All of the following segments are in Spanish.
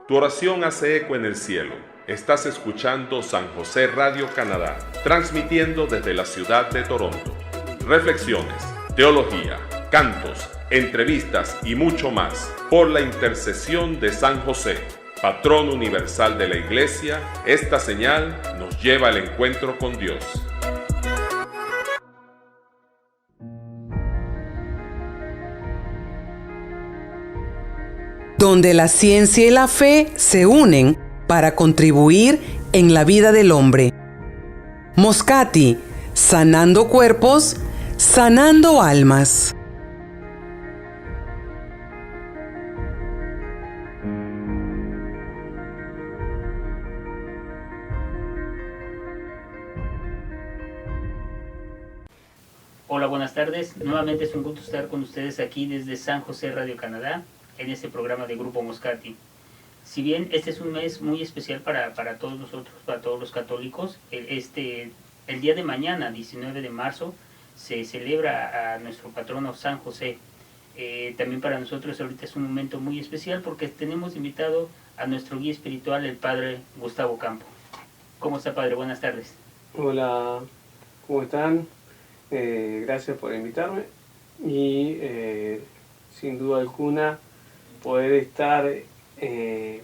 Tu oración hace eco en el cielo. Estás escuchando San José Radio Canadá, transmitiendo desde la ciudad de Toronto. Reflexiones, teología, cantos, entrevistas y mucho más por la intercesión de San José, patrón universal de la Iglesia. Esta señal nos lleva al encuentro con Dios. Donde la ciencia y la fe se unen para contribuir en la vida del hombre. Moscati, sanando cuerpos, sanando almas. Hola, buenas tardes. Nuevamente es un gusto estar con ustedes aquí desde San José Radio Canadá, en este programa de Grupo Moscati. Si bien este es un mes muy especial para todos nosotros, para todos los católicos, el día de mañana, 19 de marzo, se celebra a nuestro patrono San José. También para nosotros ahorita es un momento muy especial porque tenemos invitado a nuestro guía espiritual, el Padre Gustavo Campo. ¿Cómo está, Padre? Buenas tardes. Hola, ¿cómo están? Gracias por invitarme y sin duda alguna poder estar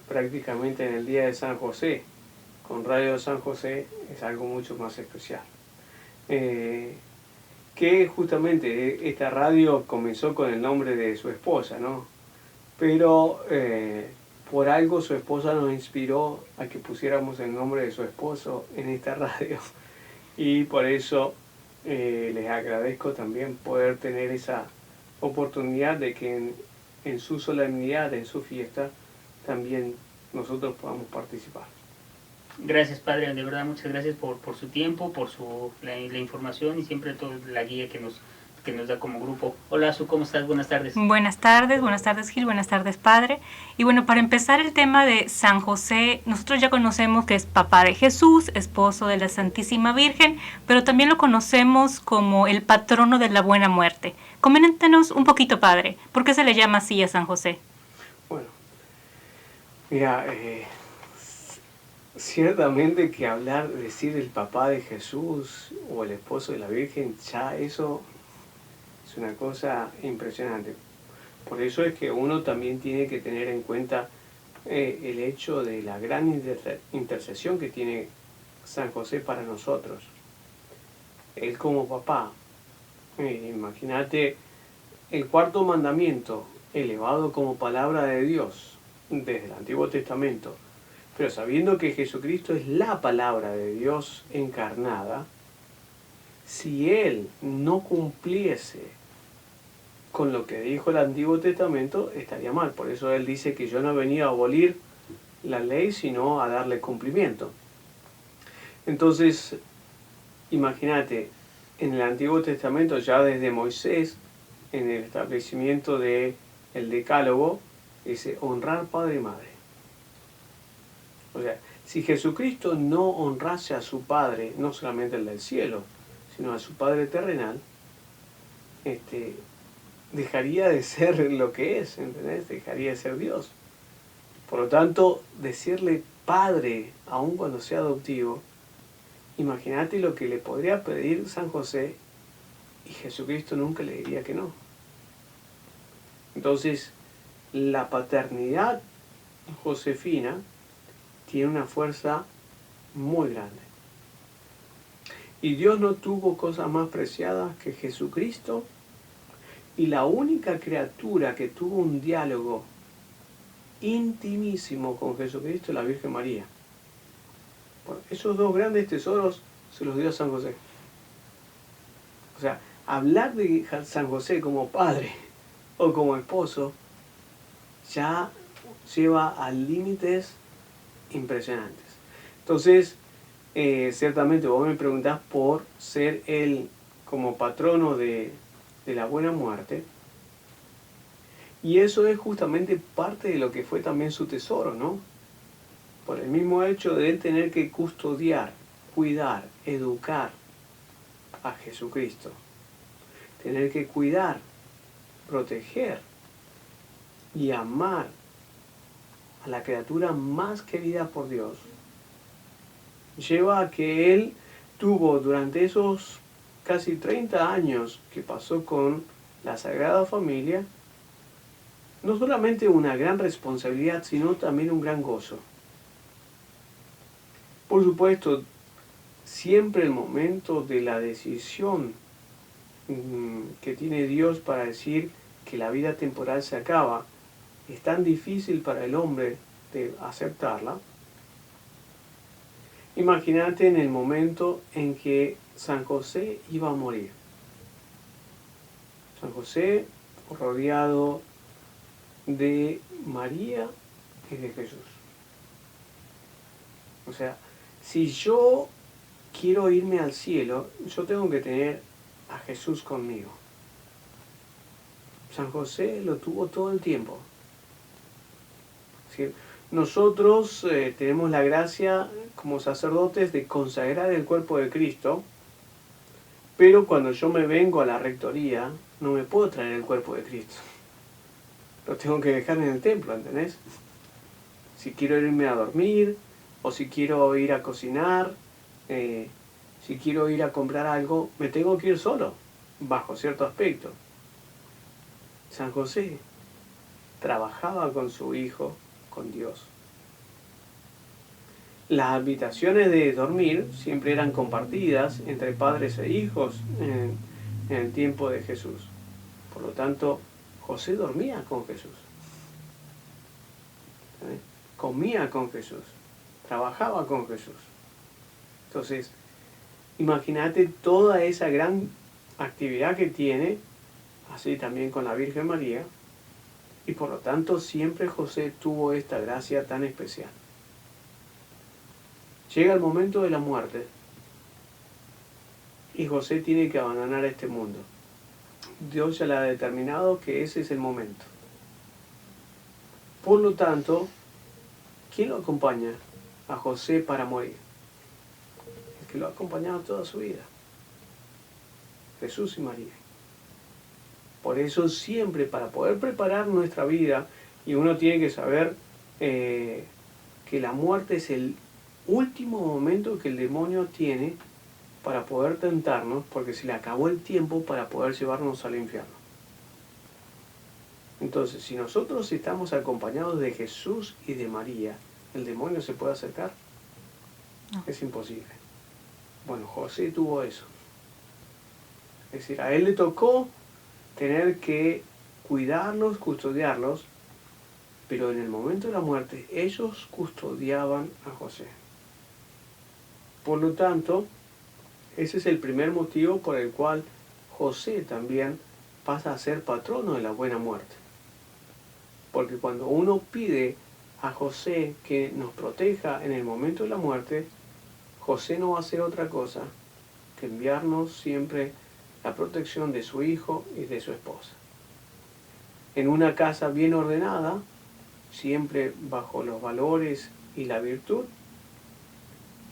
prácticamente en el día de San José con Radio San José es algo mucho más especial. Que justamente esta radio comenzó con el nombre de su esposa, ¿no? Pero por algo su esposa nos inspiró a que pusiéramos el nombre de su esposo en esta radio y por eso les agradezco también poder tener esa oportunidad de que en su solemnidad, en su fiesta, también nosotros podamos participar. Gracias, Padre, de verdad muchas gracias por su tiempo, por la información y siempre toda la guía que nos da como grupo. Hola, Su, ¿cómo estás? Buenas tardes. Buenas tardes, Gil, buenas tardes, Padre. Y bueno, para empezar el tema de San José, nosotros ya conocemos que es papá de Jesús, esposo de la Santísima Virgen, pero también lo conocemos como el patrono de la buena muerte. Coméntenos un poquito, Padre, ¿por qué se le llama así a San José? Bueno, mira, ciertamente que decir el papá de Jesús o el esposo de la Virgen, ya eso es una cosa impresionante. Por eso es que uno también tiene que tener en cuenta el hecho de la gran intercesión que tiene San José para nosotros. Él como papá, imagínate el cuarto mandamiento elevado como palabra de Dios desde el Antiguo Testamento, pero sabiendo que Jesucristo es la palabra de Dios encarnada, si Él no cumpliese con lo que dijo el Antiguo Testamento, estaría mal. Por eso Él dice que yo no he venido a abolir la ley, sino a darle cumplimiento. Entonces, imagínate, en el Antiguo Testamento, ya desde Moisés, en el establecimiento del Decálogo, dice honrar padre y madre. O sea, si Jesucristo no honrase a su Padre, no solamente el del cielo, sino a su Padre terrenal, dejaría de ser lo que es, ¿entendés? Dejaría de ser Dios. Por lo tanto, decirle Padre, aun cuando sea adoptivo, imagínate lo que le podría pedir San José y Jesucristo nunca le diría que no. Entonces, la paternidad josefina tiene una fuerza muy grande. Y Dios no tuvo cosas más preciadas que Jesucristo, y la única criatura que tuvo un diálogo intimísimo con Jesucristo es la Virgen María. Bueno, esos dos grandes tesoros se los dio a San José. O sea, hablar de San José como padre o como esposo ya lleva a límites impresionantes. Entonces, ciertamente vos me preguntás por ser él como patrono de la buena muerte, y eso es justamente parte de lo que fue también su tesoro, ¿no? Por el mismo hecho de él tener que custodiar, cuidar, educar a Jesucristo, tener que cuidar, proteger y amar a la criatura más querida por Dios, lleva a que él tuvo durante esos casi 30 años que pasó con la Sagrada Familia, no solamente una gran responsabilidad, sino también un gran gozo. Por supuesto, siempre el momento de la decisión que tiene Dios para decir que la vida temporal se acaba, es tan difícil para el hombre de aceptarla. Imagínate en el momento en que San José iba a morir. San José rodeado de María y de Jesús. O sea, si yo quiero irme al cielo, yo tengo que tener a Jesús conmigo. San José lo tuvo todo el tiempo. ¿Sí? Nosotros tenemos la gracia como sacerdotes de consagrar el cuerpo de Cristo, pero cuando yo me vengo a la rectoría, no me puedo traer el cuerpo de Cristo. Lo tengo que dejar en el templo, ¿entendés? Si quiero irme a dormir, o si quiero ir a cocinar, si quiero ir a comprar algo, me tengo que ir solo, bajo cierto aspecto. San José trabajaba con su hijo, con Dios. Las habitaciones de dormir siempre eran compartidas entre padres e hijos en el tiempo de Jesús. Por lo tanto, José dormía con Jesús. Comía con Jesús. Trabajaba con Jesús. Entonces, imagínate toda esa gran actividad que tiene, así también con la Virgen María, y por lo tanto siempre José tuvo esta gracia tan especial. Llega el momento de la muerte y José tiene que abandonar este mundo. Dios ya le ha determinado que ese es el momento. Por lo tanto, ¿quién lo acompaña a José para morir? El que lo ha acompañado toda su vida. Jesús y María. Por eso siempre, para poder preparar nuestra vida, y uno tiene que saber que la muerte es el último momento que el demonio tiene para poder tentarnos, porque se le acabó el tiempo para poder llevarnos al infierno. Entonces, si nosotros estamos acompañados de Jesús y de María, ¿el demonio se puede acercar? No. Es imposible. Bueno, José tuvo eso. Es decir, a él le tocó tener que cuidarlos, custodiarlos, pero en el momento de la muerte ellos custodiaban a José. Por lo tanto, ese es el primer motivo por el cual José también pasa a ser patrono de la buena muerte. Porque cuando uno pide a José que nos proteja en el momento de la muerte, José no va a hacer otra cosa que enviarnos siempre la protección de su hijo y de su esposa. En una casa bien ordenada, siempre bajo los valores y la virtud,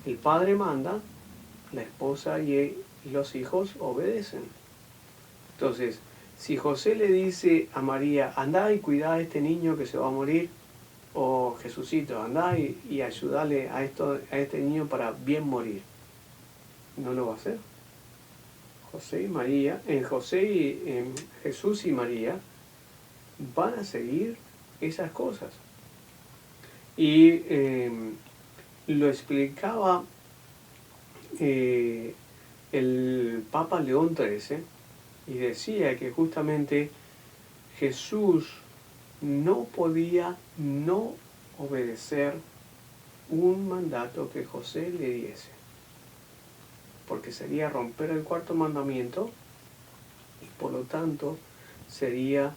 el padre manda, la esposa y los hijos obedecen. Entonces, si José le dice a María, andá y cuidá a este niño que se va a morir, o Jesucito, andá y ayúdale a este niño para bien morir, no lo va a hacer. Jesús y María van a seguir esas cosas. Y lo explicaba el Papa León XIII, y decía que justamente Jesús no podía no obedecer un mandato que José le diese, porque sería romper el cuarto mandamiento y por lo tanto sería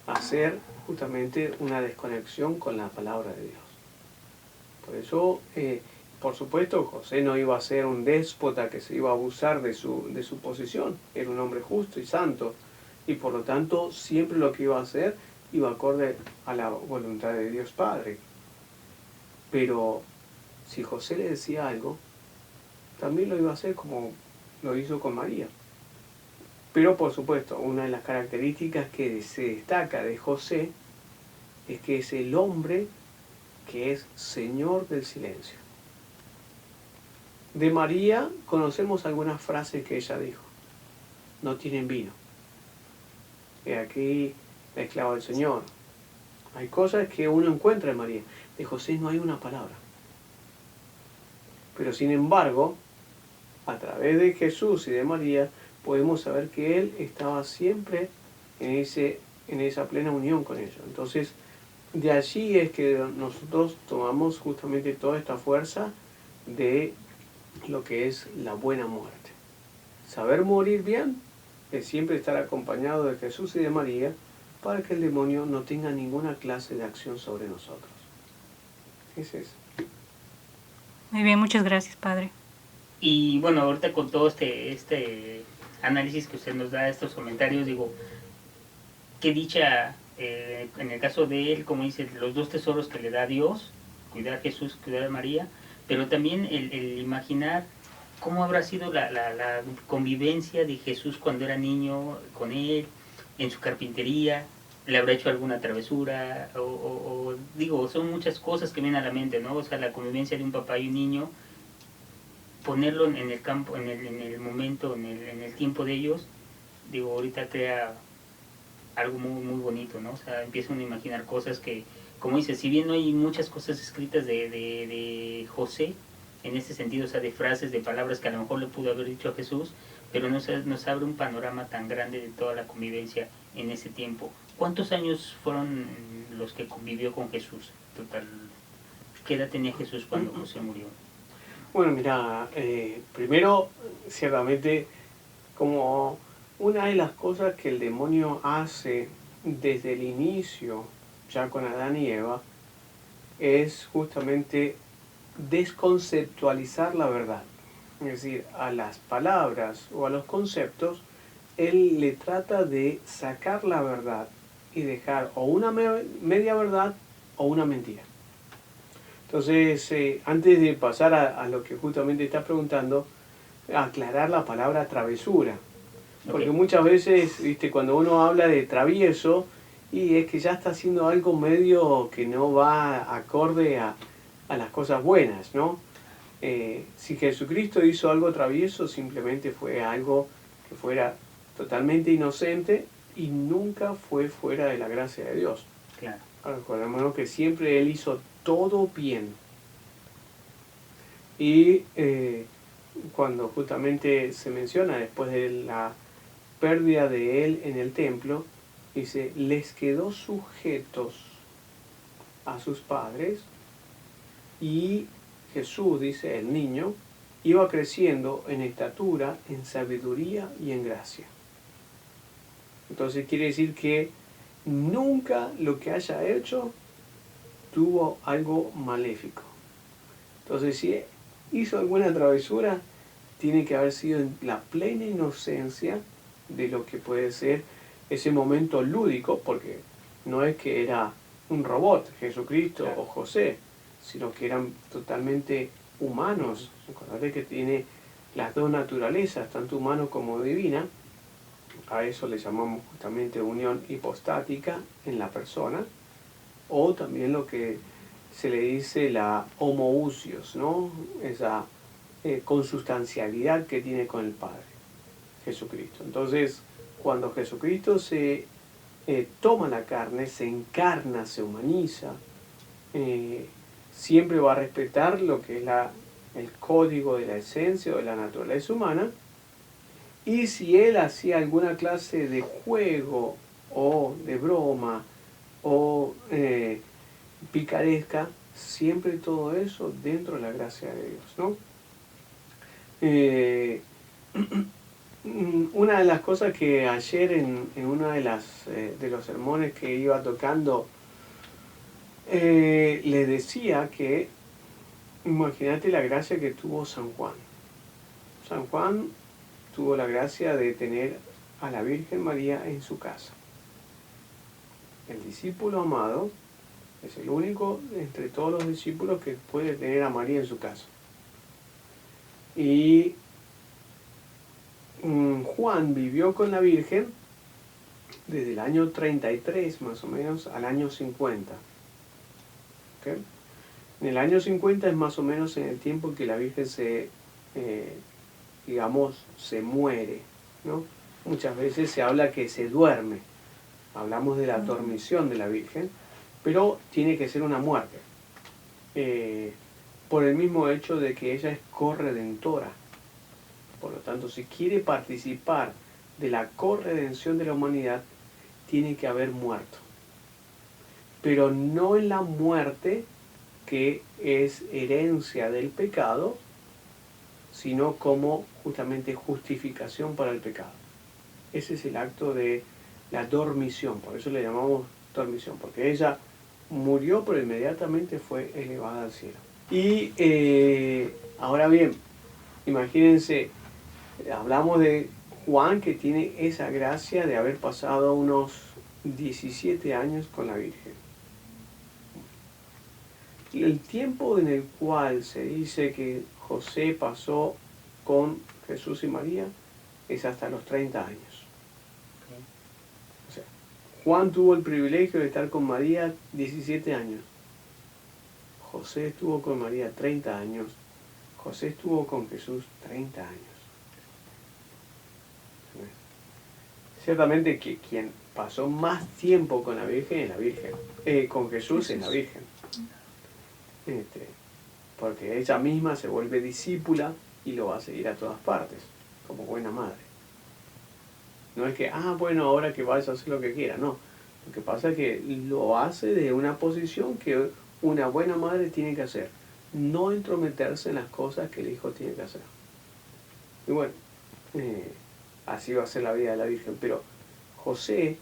hacer justamente una desconexión con la palabra de Dios. Por eso, por supuesto, José no iba a ser un déspota que se iba a abusar de su posición. Era un hombre justo y santo, y por lo tanto siempre lo que iba a hacer iba acorde a la voluntad de Dios Padre. Pero si José le decía algo, también lo iba a hacer como lo hizo con María. Pero por supuesto, una de las características que se destaca de José es que es el hombre que es Señor del silencio. De María conocemos algunas frases que ella dijo. No tienen vino. He aquí la esclava del Señor. Hay cosas que uno encuentra en María. De José no hay una palabra. Pero sin embargo, a través de Jesús y de María, podemos saber que Él estaba siempre en esa plena unión con ellos. Entonces, de allí es que nosotros tomamos justamente toda esta fuerza de lo que es la buena muerte. Saber morir bien es siempre estar acompañado de Jesús y de María para que el demonio no tenga ninguna clase de acción sobre nosotros. Ese es. Muy bien, muchas gracias, Padre. Y bueno, ahorita con todo este análisis que usted nos da, estos comentarios, digo, qué dicha, en el caso de él, como dice, los dos tesoros que le da Dios, cuidar a Jesús, cuidar a María, pero también el imaginar cómo habrá sido la convivencia de Jesús cuando era niño con él, en su carpintería, le habrá hecho alguna travesura, o digo, son muchas cosas que vienen a la mente, ¿no? O sea, la convivencia de un papá y un niño, ponerlo en el campo, en el momento, en el tiempo de ellos, digo, ahorita crea algo muy, muy bonito, ¿no? O sea, empiezan a imaginar cosas que, como dices, si bien no hay muchas cosas escritas de José, en este sentido, o sea, de frases, de palabras que a lo mejor le pudo haber dicho a Jesús, pero nos abre un panorama tan grande de toda la convivencia en ese tiempo. ¿Cuántos años fueron los que convivió con Jesús? Total, ¿qué edad tenía Jesús cuando José murió? Bueno, mira, primero, ciertamente, como una de las cosas que el demonio hace desde el inicio, ya con Adán y Eva, es justamente desconceptualizar la verdad. Es decir, a las palabras o a los conceptos, él le trata de sacar la verdad y dejar o una media verdad o una mentira. Entonces, antes de pasar a lo que justamente estás preguntando, aclarar la palabra travesura. Porque muchas veces, viste, cuando uno habla de travieso, y es que ya está haciendo algo medio que no va acorde a las cosas buenas, ¿no? Si Jesucristo hizo algo travieso, simplemente fue algo que fuera totalmente inocente y nunca fue fuera de la gracia de Dios. Claro. Recordémonos que siempre Él hizo todo bien. Y cuando justamente se menciona después de la pérdida de Él en el templo, dice, les quedó sujetos a sus padres y Jesús, dice, el niño, iba creciendo en estatura, en sabiduría y en gracia. Entonces quiere decir que nunca lo que haya hecho tuvo algo maléfico. Entonces si hizo alguna travesura, tiene que haber sido en la plena inocencia de lo que puede ser ese momento lúdico, porque no es que era un robot, Jesucristo, claro, o José, sino que eran totalmente humanos. Acordate que tiene las dos naturalezas, tanto humano como divina. A eso le llamamos justamente unión hipostática en la persona, o también lo que se le dice la homoousios, ¿no? Esa consustancialidad que tiene con el Padre, Jesucristo. Entonces, cuando Jesucristo se toma la carne, se encarna, se humaniza, siempre va a respetar lo que es el código de la esencia o de la naturaleza humana. Y si él hacía alguna clase de juego o de broma o picaresca, siempre todo eso dentro de la gracia de Dios, ¿no? Una de las cosas que ayer en uno de los sermones que iba tocando, le decía que, imagínate la gracia que tuvo San Juan. San Juan tuvo la gracia de tener a la Virgen María en su casa. El discípulo amado es el único entre todos los discípulos que puede tener a María en su casa. Y Juan vivió con la Virgen desde el año 33 más o menos al año 50. ¿Okay? En el año 50 es más o menos en el tiempo que la Virgen se muere, ¿no? Muchas veces se habla que se duerme, hablamos de la dormición de la Virgen, pero tiene que ser una muerte, por el mismo hecho de que ella es corredentora. Por lo tanto, si quiere participar de la corredención de la humanidad, tiene que haber muerto. Pero no en la muerte que es herencia del pecado, sino como justamente justificación para el pecado. Ese es el acto de la dormición, por eso le llamamos dormición, porque ella murió pero inmediatamente fue elevada al cielo. Y ahora bien, imagínense, hablamos de Juan, que tiene esa gracia de haber pasado unos 17 años con la Virgen. El tiempo en el cual se dice que José pasó con Jesús y María es hasta los 30 años. O sea, Juan tuvo el privilegio de estar con María 17 años. José estuvo con María 30 años. José estuvo con Jesús 30 años. Ciertamente que quien pasó más tiempo con la Virgen es la Virgen. Con Jesús es la Virgen. Porque ella misma se vuelve discípula y lo va a seguir a todas partes, como buena madre. No es que, bueno, ahora que vaya a hacer lo que quiera, no. Lo que pasa es que lo hace de una posición que una buena madre tiene que hacer. No entrometerse en las cosas que el hijo tiene que hacer. Y bueno, así va a ser la vida de la Virgen. Pero José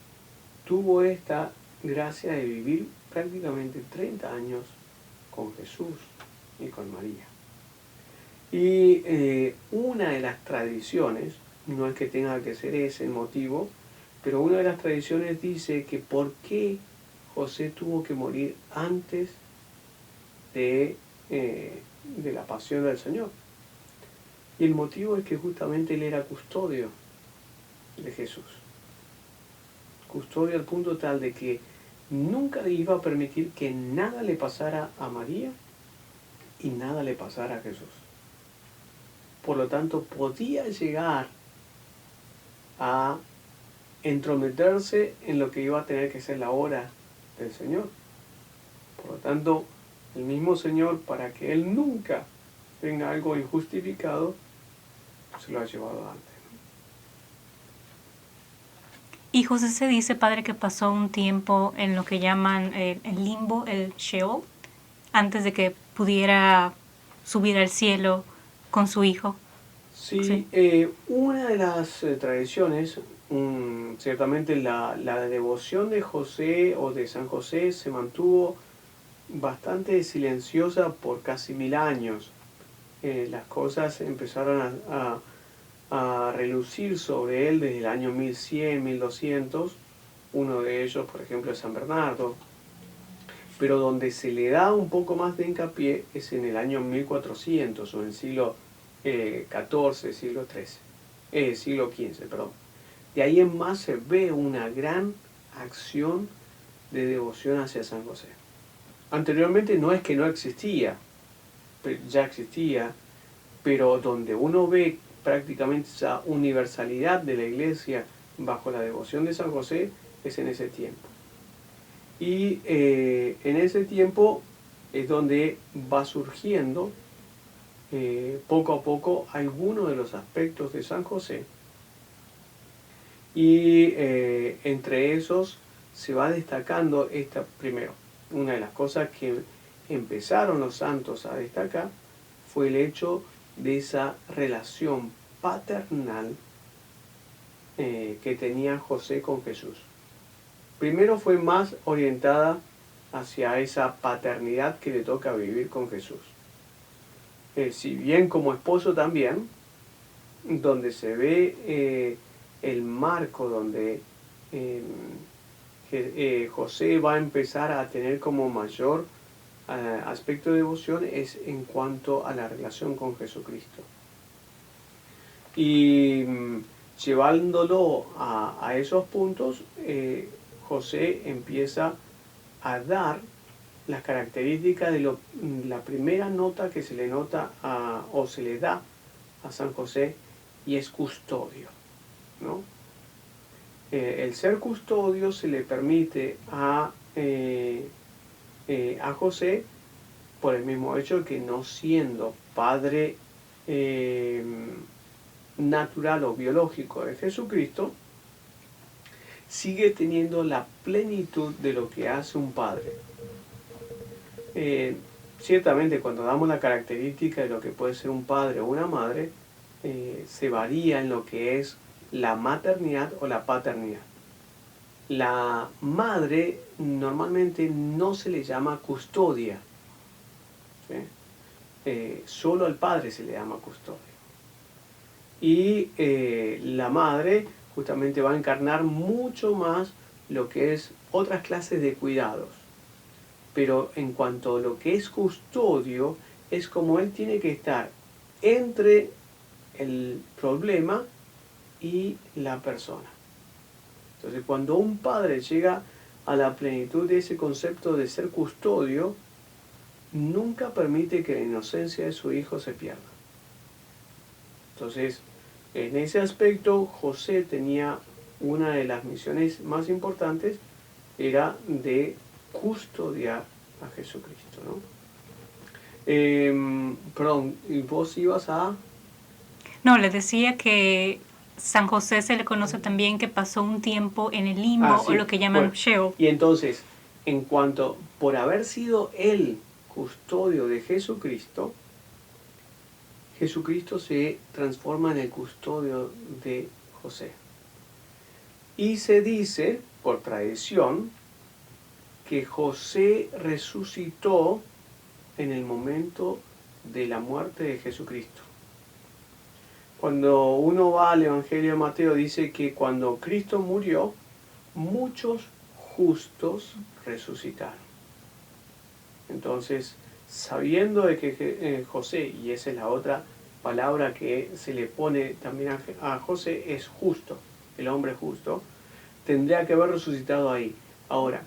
tuvo esta gracia de vivir prácticamente 30 años con Jesús y con María. Y una de las tradiciones, no es que tenga que ser ese el motivo, pero una de las tradiciones dice que por qué José tuvo que morir antes de la pasión del Señor. Y el motivo es que justamente él era custodio de Jesús. Custodio al punto tal de que nunca le iba a permitir que nada le pasara a María y nada le pasara a Jesús. Por lo tanto, podía llegar a entrometerse en lo que iba a tener que ser la hora del Señor. Por lo tanto, el mismo Señor, para que Él nunca tenga algo injustificado, se lo ha llevado antes. Y José se dice, padre, que pasó un tiempo en lo que llaman el limbo, el Sheol, antes de que pudiera subir al cielo con su hijo. Sí, una de las tradiciones, ciertamente la devoción de José o de San José se mantuvo bastante silenciosa por casi 1000 años. Las cosas empezaron a relucir sobre él desde el año 1100, 1200, uno de ellos, por ejemplo, es San Bernardo, pero donde se le da un poco más de hincapié es en el año 1400 o en el siglo XIV, siglo XV, perdón. De ahí en más se ve una gran acción de devoción hacia San José. Anteriormente no es que no existía, ya existía, pero donde uno ve prácticamente esa universalidad de la Iglesia bajo la devoción de San José es en ese tiempo. Y en ese tiempo es donde va surgiendo poco a poco algunos de los aspectos de San José, y entre esos se va destacando primero. Una de las cosas que empezaron los santos a destacar fue el hecho de esa relación paternal que tenía José con Jesús. Primero fue más orientada hacia esa paternidad que le toca vivir con Jesús. Si bien como esposo también, donde se ve el marco donde José va a empezar a tener como mayor aspecto de devoción es en cuanto a la relación con Jesucristo. Y llevándolo a esos puntos, José empieza a dar las características de la primera nota que se le nota o se le da a San José, y es custodio, ¿no? El ser custodio se le permite a José por el mismo hecho que, no siendo padre natural o biológico de Jesucristo, sigue teniendo la plenitud de lo que hace un padre. Ciertamente, cuando damos la característica de lo que puede ser un padre o una madre, se varía en lo que es la maternidad o la paternidad. La madre normalmente no se le llama custodia, ¿sí? Solo al padre se le llama custodia. Y la madre justamente va a encarnar mucho más lo que es otras clases de cuidados. Pero en cuanto a lo que es custodio, es como él tiene que estar entre el problema y la persona. Entonces, cuando un padre llega a la plenitud de ese concepto de ser custodio, nunca permite que la inocencia de su hijo se pierda. Entonces, en ese aspecto, José tenía una de las misiones más importantes, era de custodiar a Jesucristo, ¿no? Perdón, ¿y vos ibas a...? No, le decía que San José se le conoce también que pasó un tiempo en el limbo, Sí. o lo que llaman Sheol. Y entonces, en cuanto, por haber sido el custodio de Jesucristo, Jesucristo se transforma en el custodio de José. Y se dice, por tradición, que José resucitó en el momento de la muerte de Jesucristo. Cuando uno va al Evangelio de Mateo, dice que cuando Cristo murió, muchos justos resucitaron. Entonces, sabiendo de que José, y esa es la otra palabra que se le pone también a José, es justo, el hombre justo, tendría que haber resucitado ahí. Ahora,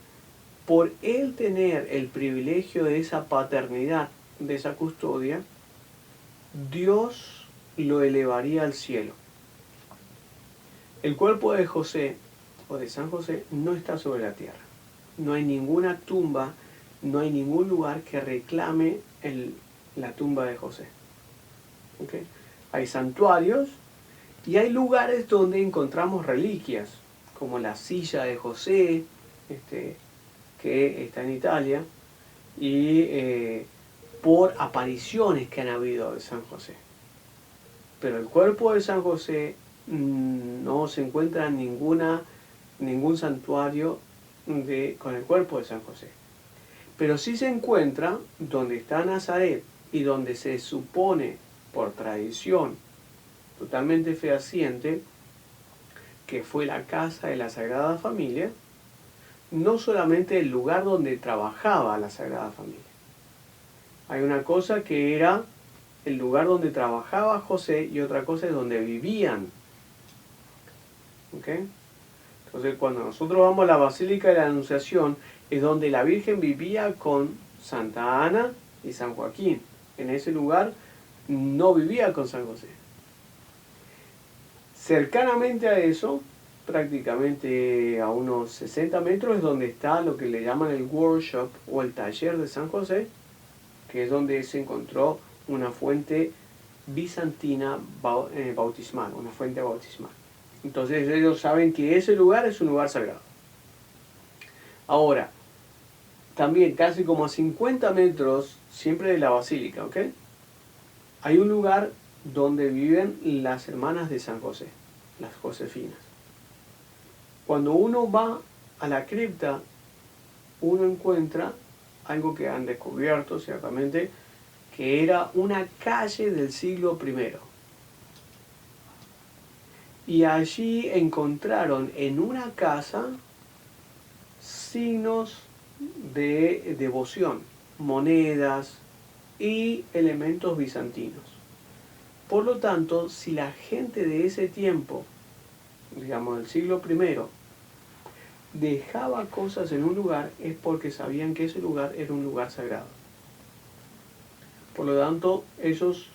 por él tener el privilegio de esa paternidad, de esa custodia, Dios lo elevaría al cielo. El cuerpo de José, o de San José, no está sobre la tierra. No hay ninguna tumba, no hay ningún lugar que reclame la tumba de José. ¿Okay? Hay santuarios y hay lugares donde encontramos reliquias, como la silla de José, que está en Italia, y por apariciones que han habido de San José. Pero el cuerpo de San José no se encuentra en ningún santuario con el cuerpo de San José. Pero sí se encuentra donde está Nazaret y donde se supone, por tradición totalmente fehaciente, que fue la casa de la Sagrada Familia, no solamente el lugar donde trabajaba la Sagrada Familia. Hay una cosa que era el lugar donde trabajaba José y otra cosa es donde vivían. ¿Okay? Entonces, cuando nosotros vamos a la Basílica de la Anunciación, es donde la Virgen vivía con Santa Ana y San Joaquín. En ese lugar no vivía con San José. Cercanamente a eso, prácticamente a unos 60 metros, es donde está lo que le llaman el workshop o el taller de San José, que es donde se encontró una fuente bizantina bautismal, una fuente bautismal. Entonces ellos saben que ese lugar es un lugar sagrado. Ahora, también casi como a 50 metros, siempre de la basílica, ¿ok? Hay un lugar donde viven las hermanas de San José, las Josefinas. Cuando uno va a la cripta, uno encuentra algo que han descubierto, ciertamente, que era una calle del siglo I. Y allí encontraron en una casa signos de devoción, monedas y elementos bizantinos. Por lo tanto, si la gente de ese tiempo, digamos del siglo I, dejaba cosas en un lugar es porque sabían que ese lugar era un lugar sagrado. Por lo tanto, ellos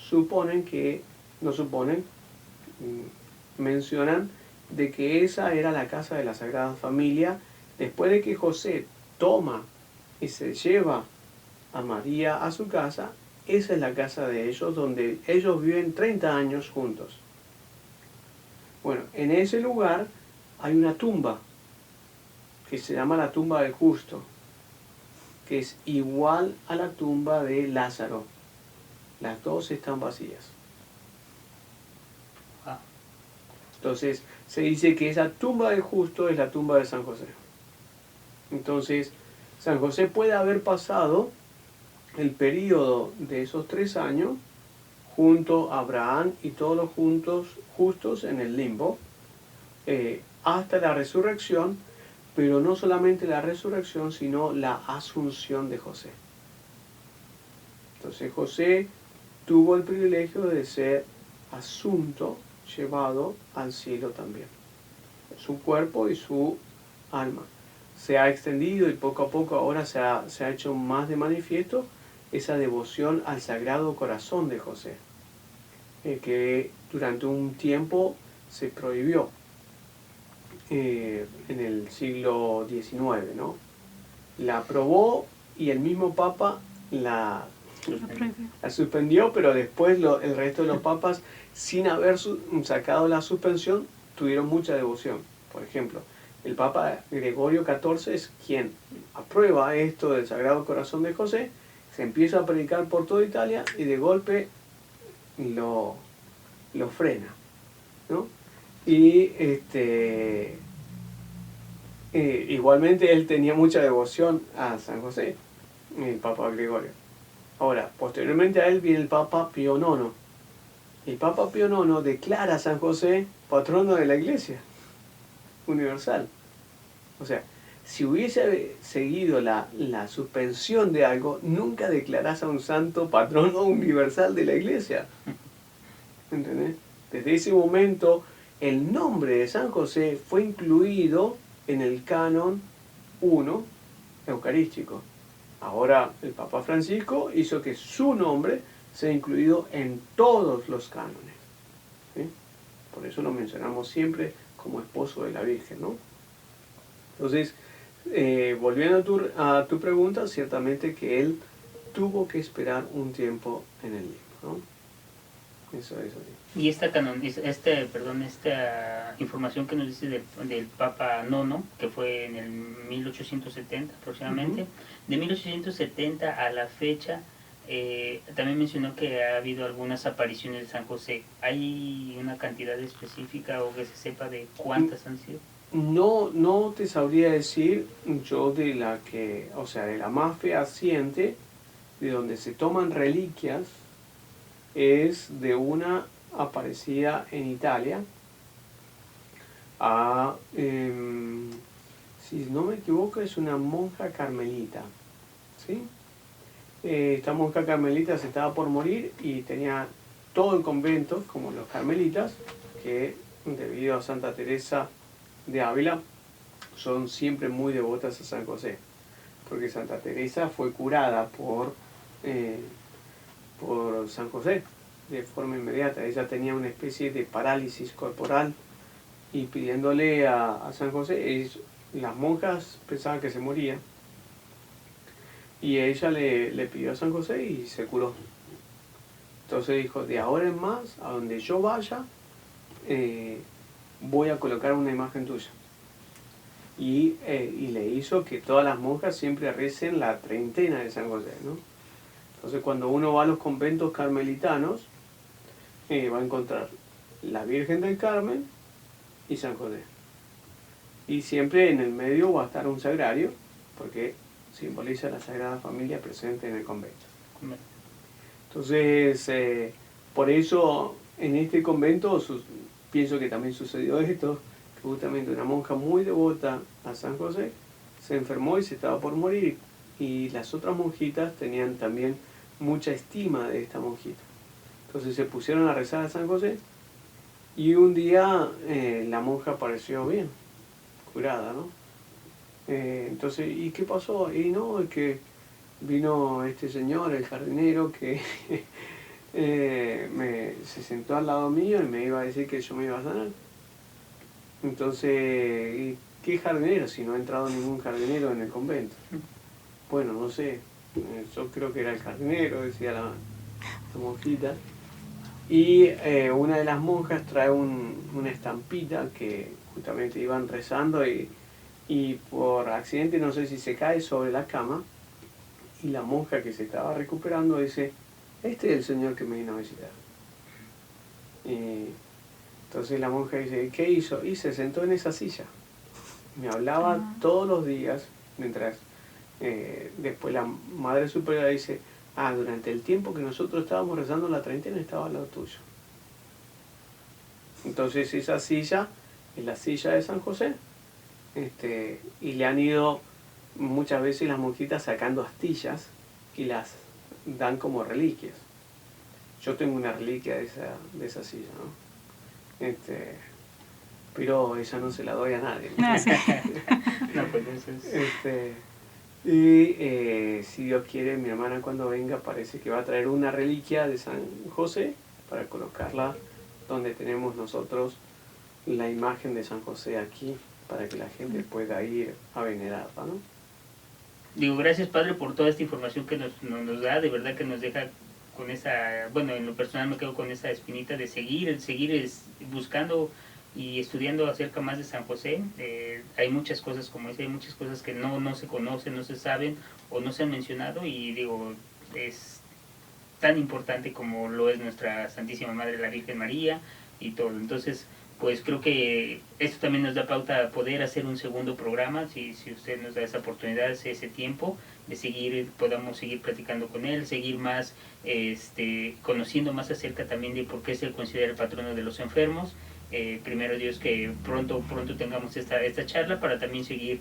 mencionan de que esa era la casa de la Sagrada Familia. Después de que José toma y se lleva a María a su casa, esa es la casa de ellos, donde ellos viven 30 años juntos. Bueno, en ese lugar hay una tumba que se llama la tumba del justo, que es igual a la tumba de Lázaro. Las dos están vacías. Entonces, se dice que esa tumba del justo es la tumba de San José. Entonces, San José puede haber pasado el periodo de esos 3 años junto a Abraham y todos los justos en el limbo, hasta la resurrección, pero no solamente la resurrección, sino la asunción de José. Entonces José tuvo el privilegio de ser asunto, llevado al cielo también. Su cuerpo y su alma. Se ha extendido y poco a poco ahora se ha hecho más de manifiesto esa devoción al Sagrado Corazón de José, que durante un tiempo se prohibió en el siglo XIX, ¿no? La aprobó y el mismo Papa la suspendió, pero después el resto de los papas, sin haber sacado la suspensión, tuvieron mucha devoción. Por ejemplo, el Papa Gregorio XIV es quien aprueba esto del Sagrado Corazón de José, se empieza a predicar por toda Italia y de golpe lo frena, ¿no? Y igualmente él tenía mucha devoción a San José, el Papa Gregorio. Ahora, posteriormente a él viene el Papa Pío IX. El Papa Pío IX declara a San José patrono de la Iglesia universal. O sea, si hubiese seguido la suspensión de algo, nunca declarás a un santo patrono universal de la Iglesia. ¿Entendés? Desde ese momento, el nombre de San José fue incluido en el canon 1 eucarístico. Ahora el Papa Francisco hizo que su nombre sea incluido en todos los cánones, ¿sí? Por eso lo mencionamos siempre como esposo de la Virgen, ¿no? Entonces, volviendo a tu pregunta, ciertamente que él tuvo que esperar un tiempo en el limbo, ¿no? Eso es así. Y esta información que nos dice del Papa IX, que fue en el 1870 aproximadamente, de 1870 a la fecha, también mencionó que ha habido algunas apariciones de San José. ¿Hay una cantidad específica o que se sepa de cuántas han sido? No te sabría decir yo de la más fehaciente, de donde se toman reliquias, es de una aparecida en Italia, si no me equivoco es una monja carmelita, ¿sí? Esta monja carmelita se estaba por morir y tenía todo el convento, como los carmelitas, que debido a Santa Teresa de Ávila son siempre muy devotas a San José, porque Santa Teresa fue curada por San José de forma inmediata. Ella tenía una especie de parálisis corporal y pidiéndole a San José, las monjas pensaban que se moría y ella le pidió a San José y se curó. Entonces dijo, de ahora en más, a donde yo vaya, voy a colocar una imagen tuya. Y le hizo que todas las monjas siempre recen la treintena de San José, ¿no? Entonces cuando uno va a los conventos carmelitanos, va a encontrar la Virgen del Carmen y San José. Y siempre en el medio va a estar un sagrario, porque simboliza la Sagrada Familia presente en el convento. Entonces, por eso en este convento pienso que también sucedió esto, que justamente una monja muy devota a San José se enfermó y se estaba por morir, y las otras monjitas tenían también mucha estima de esta monjita. Entonces se pusieron a rezar a San José y un día la monja apareció bien, curada, ¿no? Entonces, ¿y qué pasó? Y no, es que vino este señor, el jardinero, que se sentó al lado mío y me iba a decir que yo me iba a sanar. Entonces, ¿y qué jardinero? Si no ha entrado ningún jardinero en el convento. Bueno, no sé, yo creo que era el jardinero, decía la monjita. Y una de las monjas trae una estampita que justamente iban rezando y por accidente, no sé si se cae sobre la cama, y la monja que se estaba recuperando dice, este es el señor que me vino a visitar. Y entonces la monja dice, ¿qué hizo? Y se sentó en esa silla. Me hablaba todos los días, mientras después la Madre Superiora dice, durante el tiempo que nosotros estábamos rezando la treintena estaba al lado tuyo. Entonces esa silla es la silla de San José. Y le han ido muchas veces las monjitas sacando astillas y las dan como reliquias. Yo tengo una reliquia de esa silla, ¿no? Pero esa no se la doy a nadie. No, sí. No, pues eso es... Y si Dios quiere, mi hermana cuando venga parece que va a traer una reliquia de San José para colocarla donde tenemos nosotros la imagen de San José aquí, para que la gente pueda ir a venerarla, ¿no? Digo, gracias Padre por toda esta información que nos da, de verdad que nos deja con esa, bueno, en lo personal me quedo con esa espinita de seguir buscando y estudiando acerca más de San José. Hay muchas cosas como esa, hay muchas cosas que no se conocen, no se saben o no se han mencionado, y digo, es tan importante como lo es nuestra Santísima Madre la Virgen María y todo. Entonces, pues creo que esto también nos da pauta a poder hacer un segundo programa, si usted nos da esa oportunidad, ese tiempo, de podamos seguir platicando con él, seguir más, conociendo más acerca también de por qué se le considera el patrono de los enfermos. Primero Dios que pronto tengamos esta charla para también seguir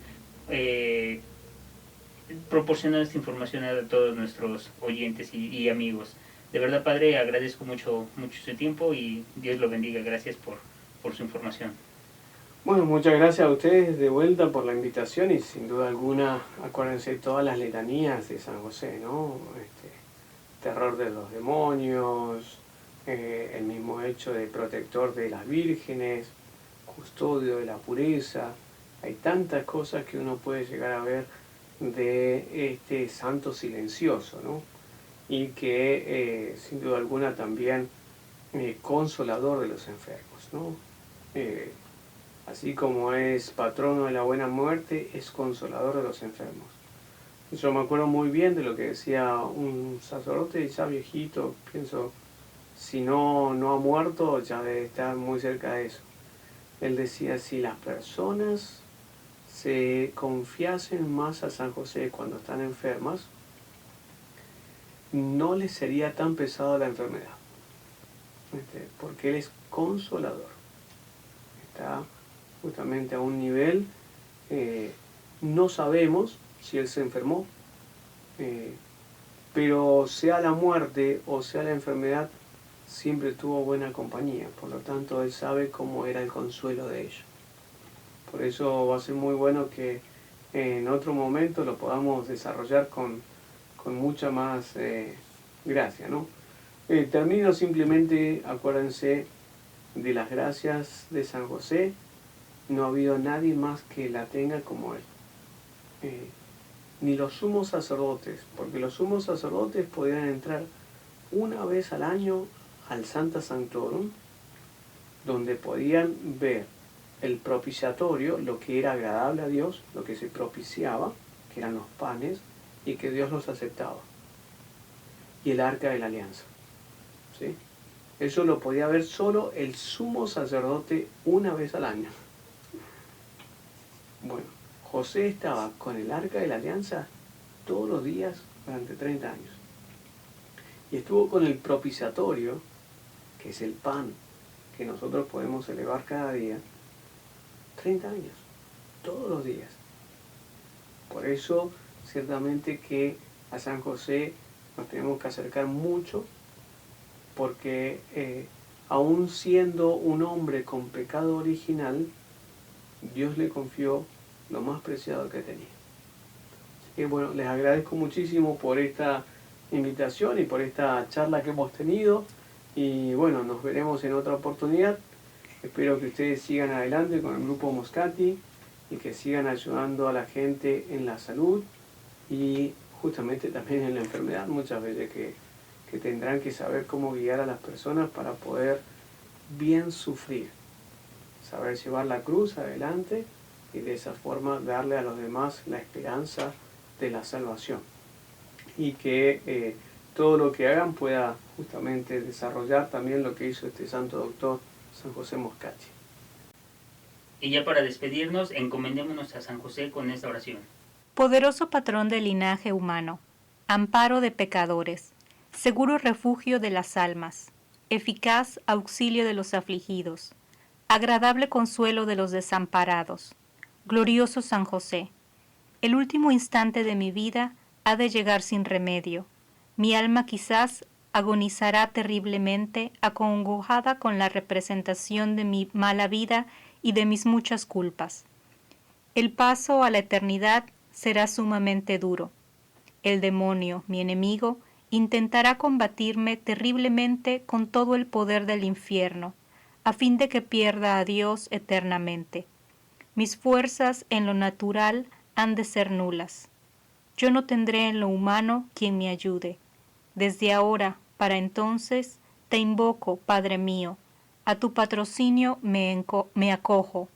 proporcionando esta información a todos nuestros oyentes y amigos. De verdad, Padre, agradezco mucho su tiempo y Dios lo bendiga. Gracias por su información. Bueno, muchas gracias a ustedes de vuelta por la invitación y sin duda alguna acuérdense todas las letanías de San José, ¿no? Terror de los demonios, el mismo hecho de protector de las vírgenes, custodio de la pureza. Hay tantas cosas que uno puede llegar a ver de este santo silencioso, ¿no? Y que sin duda alguna también consolador de los enfermos, ¿no? Así como es patrono de la buena muerte, es consolador de los enfermos. Yo me acuerdo muy bien de lo que decía un sacerdote ya viejito, pienso, si no ha muerto, ya debe estar muy cerca de eso. Él decía, si las personas se confiasen más a San José cuando están enfermas, no les sería tan pesada la enfermedad, porque él es consolador. Está justamente a un nivel, no sabemos si él se enfermó, pero sea la muerte o sea la enfermedad, siempre tuvo buena compañía, por lo tanto él sabe cómo era el consuelo de ellos. Por eso va a ser muy bueno que en otro momento lo podamos desarrollar con mucha más gracia, ¿no? Termino simplemente, acuérdense de las gracias de San José, no ha habido nadie más que la tenga como él. Ni los sumos sacerdotes, porque los sumos sacerdotes podían entrar una vez al año al Sancta Sanctorum, donde podían ver el propiciatorio, lo que era agradable a Dios, lo que se propiciaba, que eran los panes, y que Dios los aceptaba. Y el arca de la alianza. ¿Sí? Eso lo podía ver solo el sumo sacerdote una vez al año. Bueno, José estaba con el arca de la alianza todos los días durante 30 años. Y estuvo con el propiciatorio, que es el pan que nosotros podemos elevar cada día, 30 años, todos los días. Por eso, ciertamente que a San José nos tenemos que acercar mucho, porque aún siendo un hombre con pecado original, Dios le confió lo más preciado que tenía. Así que bueno, les agradezco muchísimo por esta invitación y por esta charla que hemos tenido. Y bueno, nos veremos en otra oportunidad. Espero que ustedes sigan adelante con el grupo Moscati y que sigan ayudando a la gente en la salud y justamente también en la enfermedad, muchas veces que tendrán que saber cómo guiar a las personas para poder bien sufrir, saber llevar la cruz adelante y de esa forma darle a los demás la esperanza de la salvación y que todo lo que hagan pueda justamente desarrollar también lo que hizo este santo doctor San José Moscati. Y ya para despedirnos, encomendémonos a San José con esta oración. Poderoso patrón del linaje humano, amparo de pecadores, seguro refugio de las almas, eficaz auxilio de los afligidos, agradable consuelo de los desamparados, glorioso San José, el último instante de mi vida ha de llegar sin remedio. Mi alma quizás agonizará terriblemente, acongojada con la representación de mi mala vida y de mis muchas culpas. El paso a la eternidad será sumamente duro. El demonio, mi enemigo, intentará combatirme terriblemente con todo el poder del infierno, a fin de que pierda a Dios eternamente. Mis fuerzas en lo natural han de ser nulas. Yo no tendré en lo humano quien me ayude. Desde ahora, para entonces, te invoco, Padre mío, a tu patrocinio me acojo.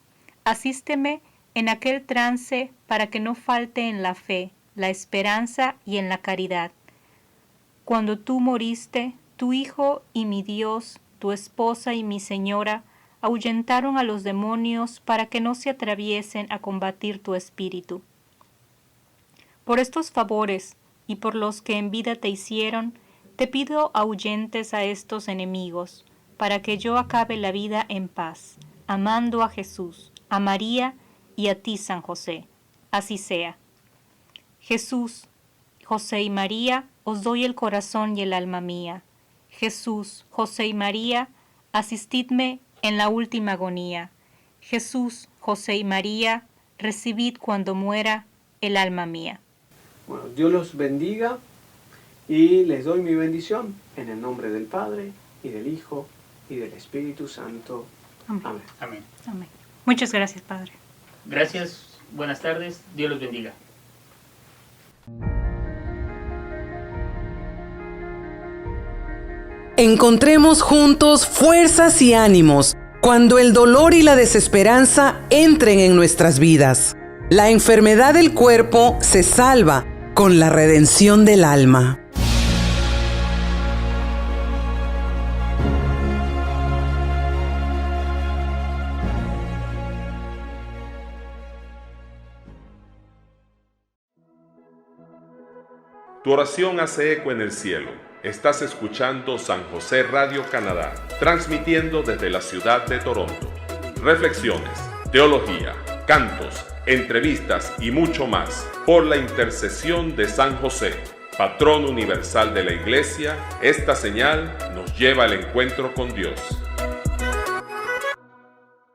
Asísteme en aquel trance para que no falte en la fe, la esperanza y en la caridad. Cuando tú moriste, tu Hijo y mi Dios, tu esposa y mi Señora, ahuyentaron a los demonios para que no se atreviesen a combatir tu espíritu. Por estos favores y por los que en vida te hicieron, te pido ahuyentes a estos enemigos, para que yo acabe la vida en paz, amando a Jesús, a María y a ti, San José. Así sea. Jesús, José y María, os doy el corazón y el alma mía. Jesús, José y María, asistidme en la última agonía. Jesús, José y María, recibid cuando muera el alma mía. Bueno, Dios los bendiga y les doy mi bendición en el nombre del Padre y del Hijo y del Espíritu Santo. Amén. Amén. Amén. Amén. Muchas gracias, Padre. Gracias, buenas tardes, Dios los bendiga. Encontremos juntos fuerzas y ánimos cuando el dolor y la desesperanza entren en nuestras vidas. La enfermedad del cuerpo se salva con la redención del alma. Tu oración hace eco en el cielo. Estás escuchando San José Radio Canadá, transmitiendo desde la ciudad de Toronto. Reflexiones, teología, cantos, entrevistas y mucho más por la intercesión de San José, patrón universal de la Iglesia. Esta señal nos lleva al encuentro con Dios.